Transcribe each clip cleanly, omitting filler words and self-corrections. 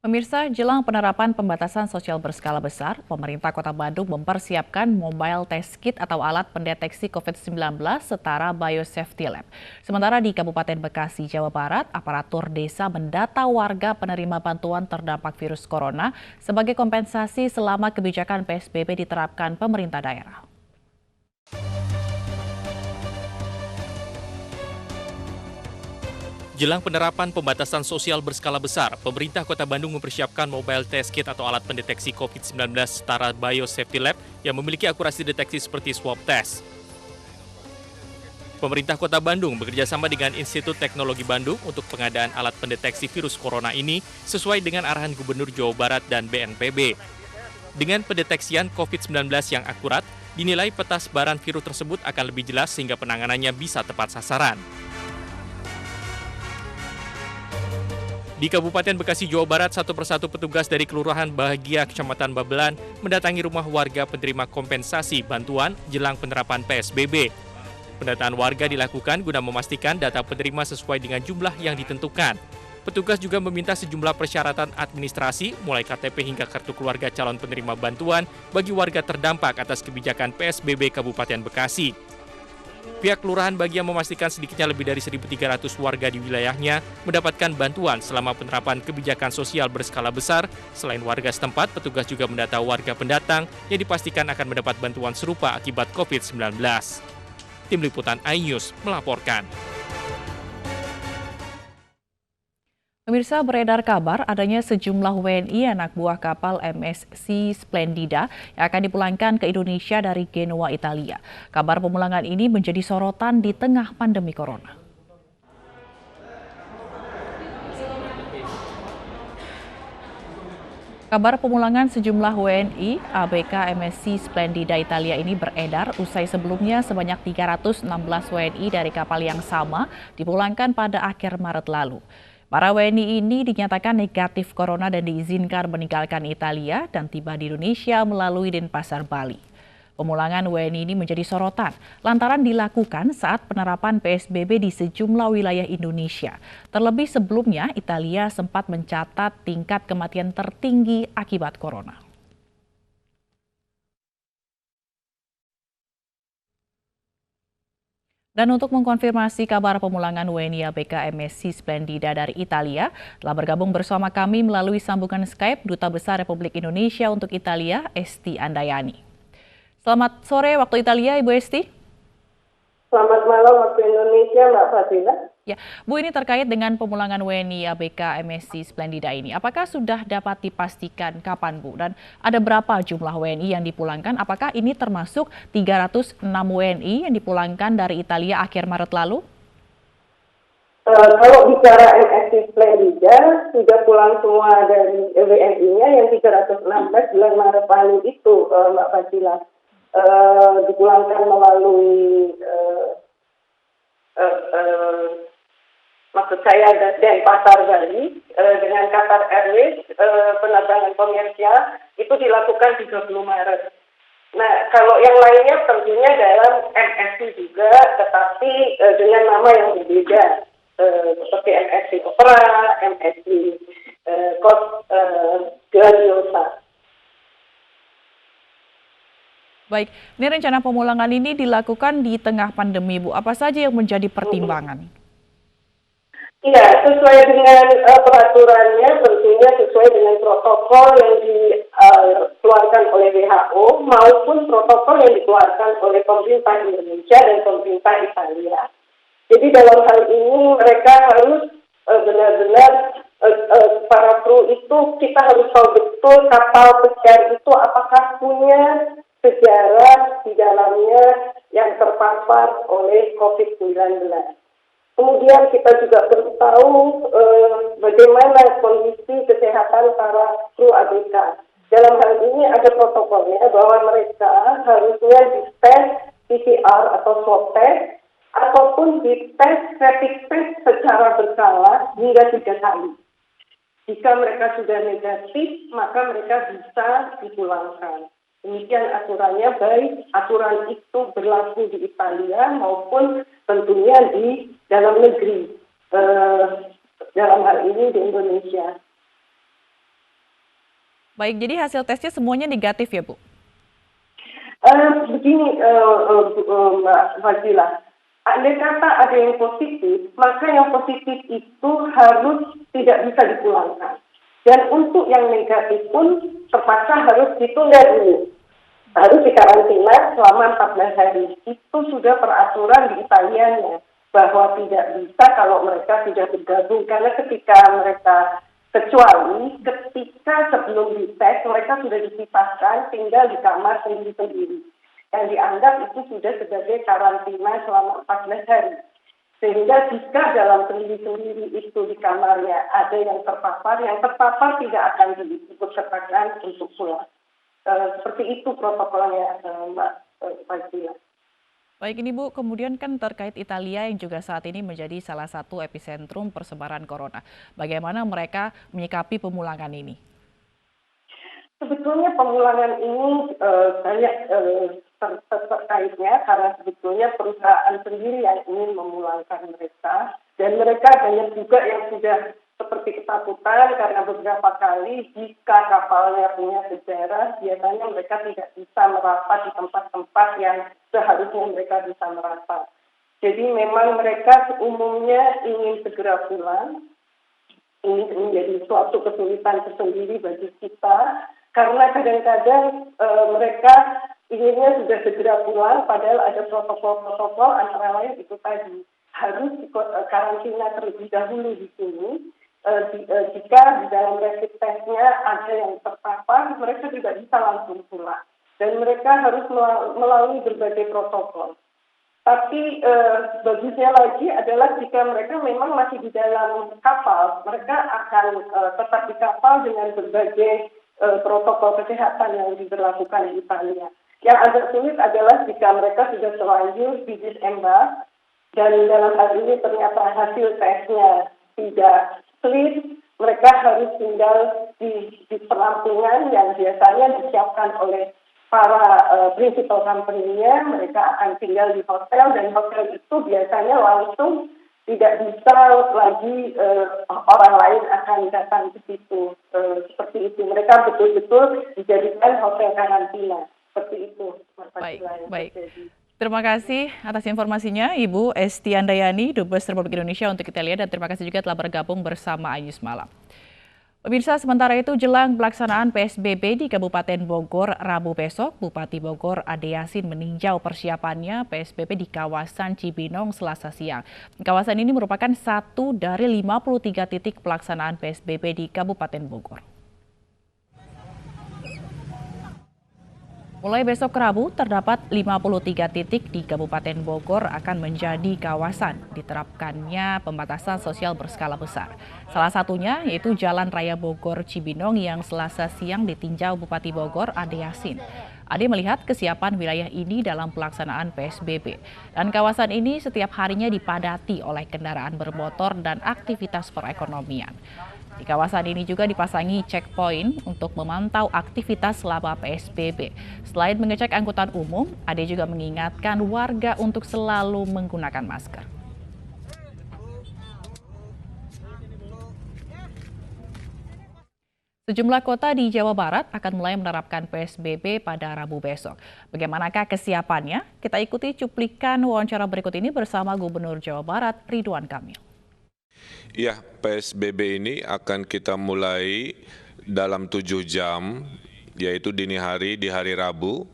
Pemirsa, jelang penerapan pembatasan sosial berskala besar, pemerintah Kota Bandung mempersiapkan mobile test kit atau alat pendeteksi COVID-19 setara Biosafety Lab. Sementara di Kabupaten Bekasi, Jawa Barat, aparatur desa mendata warga penerima bantuan terdampak virus corona sebagai kompensasi selama kebijakan PSBB diterapkan pemerintah daerah. Jelang penerapan pembatasan sosial berskala besar, pemerintah Kota Bandung mempersiapkan mobile test kit atau alat pendeteksi COVID-19 setara Biosafety Lab yang memiliki akurasi deteksi seperti swab test. Pemerintah Kota Bandung bekerjasama dengan Institut Teknologi Bandung untuk pengadaan alat pendeteksi virus corona ini sesuai dengan arahan Gubernur Jawa Barat dan BNPB. Dengan pendeteksian COVID-19 yang akurat, dinilai peta sebaran virus tersebut akan lebih jelas sehingga penanganannya bisa tepat sasaran. Di Kabupaten Bekasi, Jawa Barat, satu persatu petugas dari Kelurahan Bahagia, Kecamatan Babelan, mendatangi rumah warga penerima kompensasi bantuan jelang penerapan PSBB. Pendataan warga dilakukan guna memastikan data penerima sesuai dengan jumlah yang ditentukan. Petugas juga meminta sejumlah persyaratan administrasi, mulai KTP hingga kartu keluarga calon penerima bantuan bagi warga terdampak atas kebijakan PSBB Kabupaten Bekasi. Pihak Kelurahan Bahagia memastikan sedikitnya lebih dari 1.300 warga di wilayahnya mendapatkan bantuan selama penerapan kebijakan sosial berskala besar. Selain warga setempat, petugas juga mendata warga pendatang yang dipastikan akan mendapat bantuan serupa akibat COVID-19. Tim Liputan iNews melaporkan. Pemirsa, beredar kabar adanya sejumlah WNI anak buah kapal MSC Splendida yang akan dipulangkan ke Indonesia dari Genoa, Italia. Kabar pemulangan ini menjadi sorotan di tengah pandemi corona. Kabar pemulangan sejumlah WNI ABK MSC Splendida Italia ini beredar usai sebelumnya sebanyak 316 WNI dari kapal yang sama dipulangkan pada akhir Maret lalu. Para WNI ini dinyatakan negatif corona dan diizinkan meninggalkan Italia dan tiba di Indonesia melalui Denpasar, Bali. Pemulangan WNI ini menjadi sorotan lantaran dilakukan saat penerapan PSBB di sejumlah wilayah Indonesia. Terlebih sebelumnya, Italia sempat mencatat tingkat kematian tertinggi akibat corona. Dan untuk mengkonfirmasi kabar pemulangan WNI ABK MSC Splendida dari Italia, telah bergabung bersama kami melalui sambungan Skype Duta Besar Republik Indonesia untuk Italia, Esti Andayani. Selamat sore waktu Italia, Ibu Esti. Selamat malam waktu Indonesia, Mbak Fadila. Ya, Bu, ini terkait dengan pemulangan WNI ABK MSC Splendida ini. Apakah sudah dapat dipastikan kapan, Bu? Dan ada berapa jumlah WNI yang dipulangkan? Apakah ini termasuk 306 WNI yang dipulangkan dari Italia akhir Maret lalu? Kalau bicara MSC Splendida, sudah pulang semua dari WNI-nya yang 316 bulan Maret lalu itu, Mbak Fadila. Dipulangkan melalui maksud saya Denpasar, Bali, dengan Qatar Airways, penerbangan komersial itu dilakukan 30 Maret. Nah, kalau yang lainnya tentunya dalam MSC juga, tetapi dengan nama yang berbeda, seperti MSC Opera, MSC Gladiosa. Baik, ini rencana pemulangan ini dilakukan di tengah pandemi, Bu. Apa saja yang menjadi pertimbangan? Iya, sesuai dengan peraturannya, tentunya sesuai dengan protokol yang dikeluarkan oleh WHO maupun protokol yang dikeluarkan oleh pemerintah Indonesia dan pemerintah Italia. Jadi dalam hal ini mereka harus benar-benar para kru itu kita harus tahu betul kapal pesiar itu apakah punya sejarah di dalamnya yang terpapar oleh COVID-19. Kemudian kita juga perlu tahu bagaimana kondisi kesehatan para kru ABK. Dalam hal ini ada protokolnya bahwa mereka harusnya dites PCR atau swab test ataupun dites rapid test secara berkala hingga 3 kali. Jika mereka sudah negatif, maka mereka bisa dipulangkan. Demikian aturannya, baik aturan itu berlaku di Italia maupun tentunya di dalam negeri, dalam hal ini di Indonesia. Baik, jadi hasil tesnya semuanya negatif ya, Bu? Begini, Mbak Fadila, andai kata ada yang positif, maka yang positif itu harus tidak bisa dipulangkan. Dan untuk yang negatif pun terpaksa harus ditunda dulu. Harus dikarantina selama 14 hari. Itu sudah peraturan di Italianya bahwa tidak bisa kalau mereka sudah bergabung. Karena ketika mereka kecuali ketika sebelum dites mereka sudah dipisahkan tinggal di kamar sendiri-sendiri. Yang dianggap itu sudah sebagai karantina selama 14 hari. Sehingga jika dalam sendiri-sendiri itu di kamarnya ada yang terpapar tidak akan diikut sertakan untuk pulang. Seperti itu protokolnya, Mbak Fadila. Baik ini Bu, kemudian kan terkait Italia yang juga saat ini menjadi salah satu epicentrum persebaran corona. Bagaimana mereka menyikapi pemulangan ini? Sebetulnya pemulangan ini banyak terkaitnya karena sebetulnya perusahaan sendiri yang ingin memulangkan mereka dan mereka banyak juga yang sudah seperti ketakutan karena beberapa kali jika kapalnya punya sejarah biasanya mereka tidak bisa merapat di tempat-tempat yang seharusnya mereka bisa merapat. Jadi memang mereka umumnya ingin segera pulang. Ini menjadi suatu kesulitan tersendiri bagi kita karena kadang-kadang mereka inginnya sudah segera pulang padahal ada protokol-protokol antara lain itu tadi harus karantina terlebih dahulu di sini. Jika di dalam rapid testnya ada yang terpapar mereka tidak bisa langsung pulang dan mereka harus melalui berbagai protokol. Tapi bagusnya lagi adalah jika mereka memang masih di dalam kapal, mereka akan tetap di kapal dengan berbagai protokol kesehatan yang diberlakukan di Italia. Yang agak sulit adalah jika mereka sudah terlanjur di disembark dan dalam hal ini ternyata hasil tesnya tidak clear, mereka harus tinggal di penampungan yang biasanya disiapkan oleh para principal company-nya, mereka akan tinggal di hotel dan hotel itu biasanya langsung tidak bisa lagi orang lain akan datang ke situ. Seperti itu, mereka betul-betul dijadikan hotel karantina. Seperti itu. Baik. Terima kasih atas informasinya Ibu Esti Andayani, Dubes Republik Indonesia untuk Italia, dan terima kasih juga telah bergabung bersama Ayus Malam. Pemirsa, sementara itu jelang pelaksanaan PSBB di Kabupaten Bogor Rabu besok, Bupati Bogor Ade Yasin meninjau persiapannya PSBB di kawasan Cibinong Selasa siang. Kawasan ini merupakan satu dari 53 titik pelaksanaan PSBB di Kabupaten Bogor. Mulai besok Rabu, terdapat 53 titik di Kabupaten Bogor akan menjadi kawasan diterapkannya pembatasan sosial berskala besar. Salah satunya yaitu Jalan Raya Bogor Cibinong yang Selasa siang ditinjau Bupati Bogor Ade Yasin. Ade melihat kesiapan wilayah ini dalam pelaksanaan PSBB. Dan kawasan ini setiap harinya dipadati oleh kendaraan bermotor dan aktivitas perekonomian. Di kawasan ini juga dipasangi checkpoint untuk memantau aktivitas selama PSBB. Selain mengecek angkutan umum, Ade juga mengingatkan warga untuk selalu menggunakan masker. Sejumlah kota di Jawa Barat akan mulai menerapkan PSBB pada Rabu besok. Bagaimanakah kesiapannya? Kita ikuti cuplikan wawancara berikut ini bersama Gubernur Jawa Barat Ridwan Kamil. Ya, PSBB ini akan kita mulai dalam 7 jam, yaitu dini hari di hari Rabu.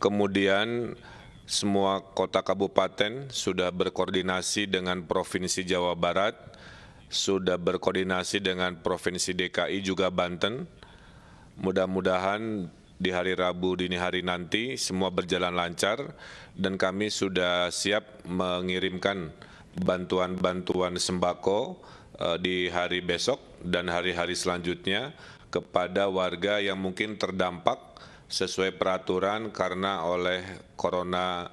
Kemudian semua kota kabupaten sudah berkoordinasi dengan Provinsi Jawa Barat, sudah berkoordinasi dengan Provinsi DKI juga Banten. Mudah-mudahan di hari Rabu dini hari nanti semua berjalan lancar dan kami sudah siap mengirimkan bantuan-bantuan sembako di hari besok dan hari-hari selanjutnya kepada warga yang mungkin terdampak sesuai peraturan karena oleh corona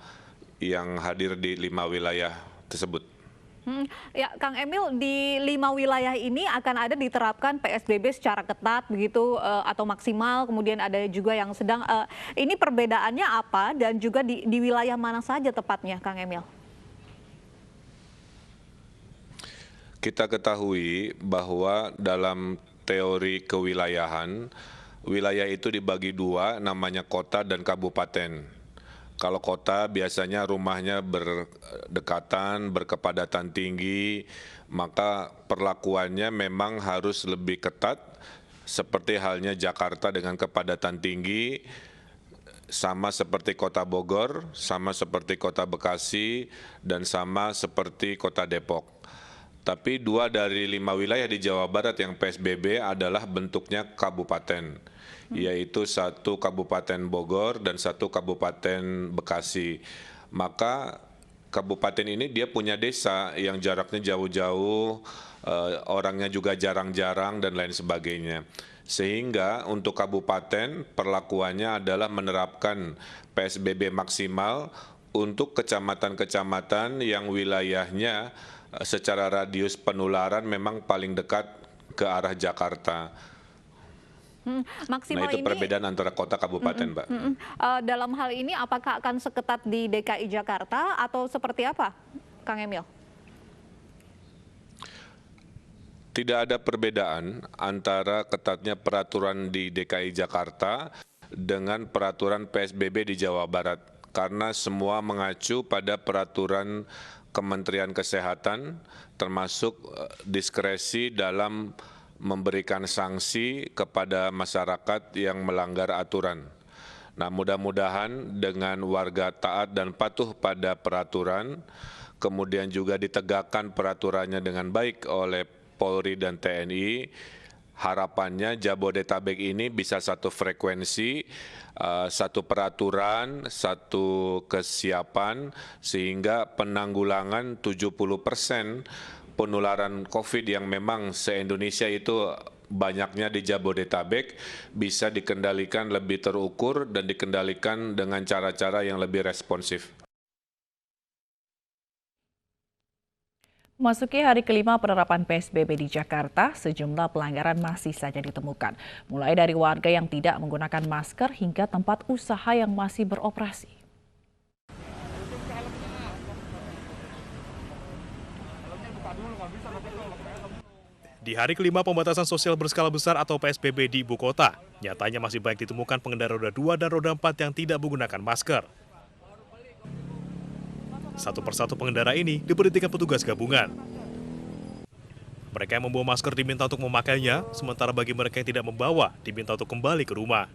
yang hadir di 5 wilayah tersebut. Ya, Kang Emil, di 5 wilayah ini akan ada diterapkan PSBB secara ketat begitu atau maksimal, kemudian ada juga yang sedang. Ini perbedaannya apa dan juga di wilayah mana saja tepatnya, Kang Emil? Kita ketahui bahwa dalam teori kewilayahan wilayah itu dibagi dua, namanya kota dan kabupaten. Kalau kota biasanya rumahnya berdekatan, berkepadatan tinggi, maka perlakuannya memang harus lebih ketat, seperti halnya Jakarta dengan kepadatan tinggi, sama seperti kota Bogor, sama seperti kota Bekasi, dan sama seperti kota Depok. Tapi 2 dari 5 wilayah di Jawa Barat yang PSBB adalah bentuknya kabupaten, yaitu 1 Kabupaten Bogor dan 1 Kabupaten Bekasi. Maka kabupaten ini dia punya desa yang jaraknya jauh-jauh, orangnya juga jarang-jarang dan lain sebagainya. Sehingga untuk kabupaten perlakuannya adalah menerapkan PSBB maksimal untuk kecamatan-kecamatan yang wilayahnya secara radius penularan memang paling dekat ke arah Jakarta. Maksimal Nah, itu ini perbedaan antara kota kabupaten, Mbak. dalam hal ini apakah akan seketat di DKI Jakarta atau seperti apa, Kang Emil? Tidak ada perbedaan antara ketatnya peraturan di DKI Jakarta dengan peraturan PSBB di Jawa Barat, karena semua mengacu pada peraturan Kementerian Kesehatan, termasuk diskresi dalam memberikan sanksi kepada masyarakat yang melanggar aturan. Nah, mudah-mudahan dengan warga taat dan patuh pada peraturan, kemudian juga ditegakkan peraturannya dengan baik oleh Polri dan TNI, harapannya Jabodetabek ini bisa satu frekuensi, satu peraturan, satu kesiapan, sehingga penanggulangan 70% penularan COVID yang memang se-Indonesia itu banyaknya di Jabodetabek bisa dikendalikan lebih terukur dan dikendalikan dengan cara-cara yang lebih responsif. Memasuki hari kelima penerapan PSBB di Jakarta, sejumlah pelanggaran masih saja ditemukan. Mulai dari warga yang tidak menggunakan masker hingga tempat usaha yang masih beroperasi. Di hari kelima pembatasan sosial berskala besar atau PSBB di ibu kota, nyatanya masih banyak ditemukan pengendara roda 2 dan roda 4 yang tidak menggunakan masker. Satu persatu pengendara ini diberhentikan petugas gabungan. Mereka yang membawa masker diminta untuk memakainya, sementara bagi mereka yang tidak membawa diminta untuk kembali ke rumah.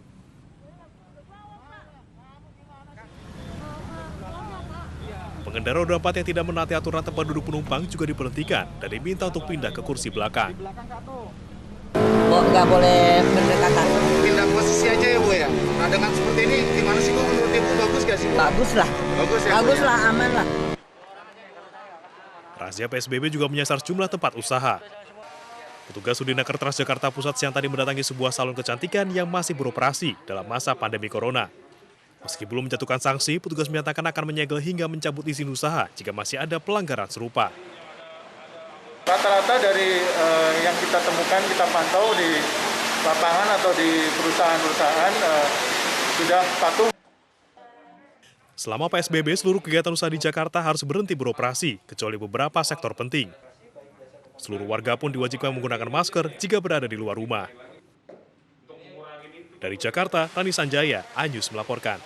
Pengendara roda 4 yang tidak menaati aturan tempat duduk penumpang juga diberhentikan dan diminta untuk pindah ke kursi belakang. Nggak boleh berdekatan. Pindah posisi aja ya Bu ya. Nah dengan seperti ini gimana sih Bu, menurut Ibu bagus gak sih? Bagus lah. Bagus ya. Bagus lah, aman lah. Razia PSBB juga menyasar jumlah tempat usaha. Petugas Sudinaker Transjakarta Pusat siang tadi mendatangi sebuah salon kecantikan yang masih beroperasi dalam masa pandemi corona. Meski belum menjatuhkan sanksi, petugas menyatakan akan menyegel hingga mencabut izin usaha jika masih ada pelanggaran serupa. Rata-rata dari yang kita temukan, kita pantau di lapangan atau di perusahaan-perusahaan sudah patuh. Selama PSBB, seluruh kegiatan usaha di Jakarta harus berhenti beroperasi, kecuali beberapa sektor penting. Seluruh warga pun diwajibkan menggunakan masker jika berada di luar rumah. Dari Jakarta, Rani Sanjaya, iNews melaporkan.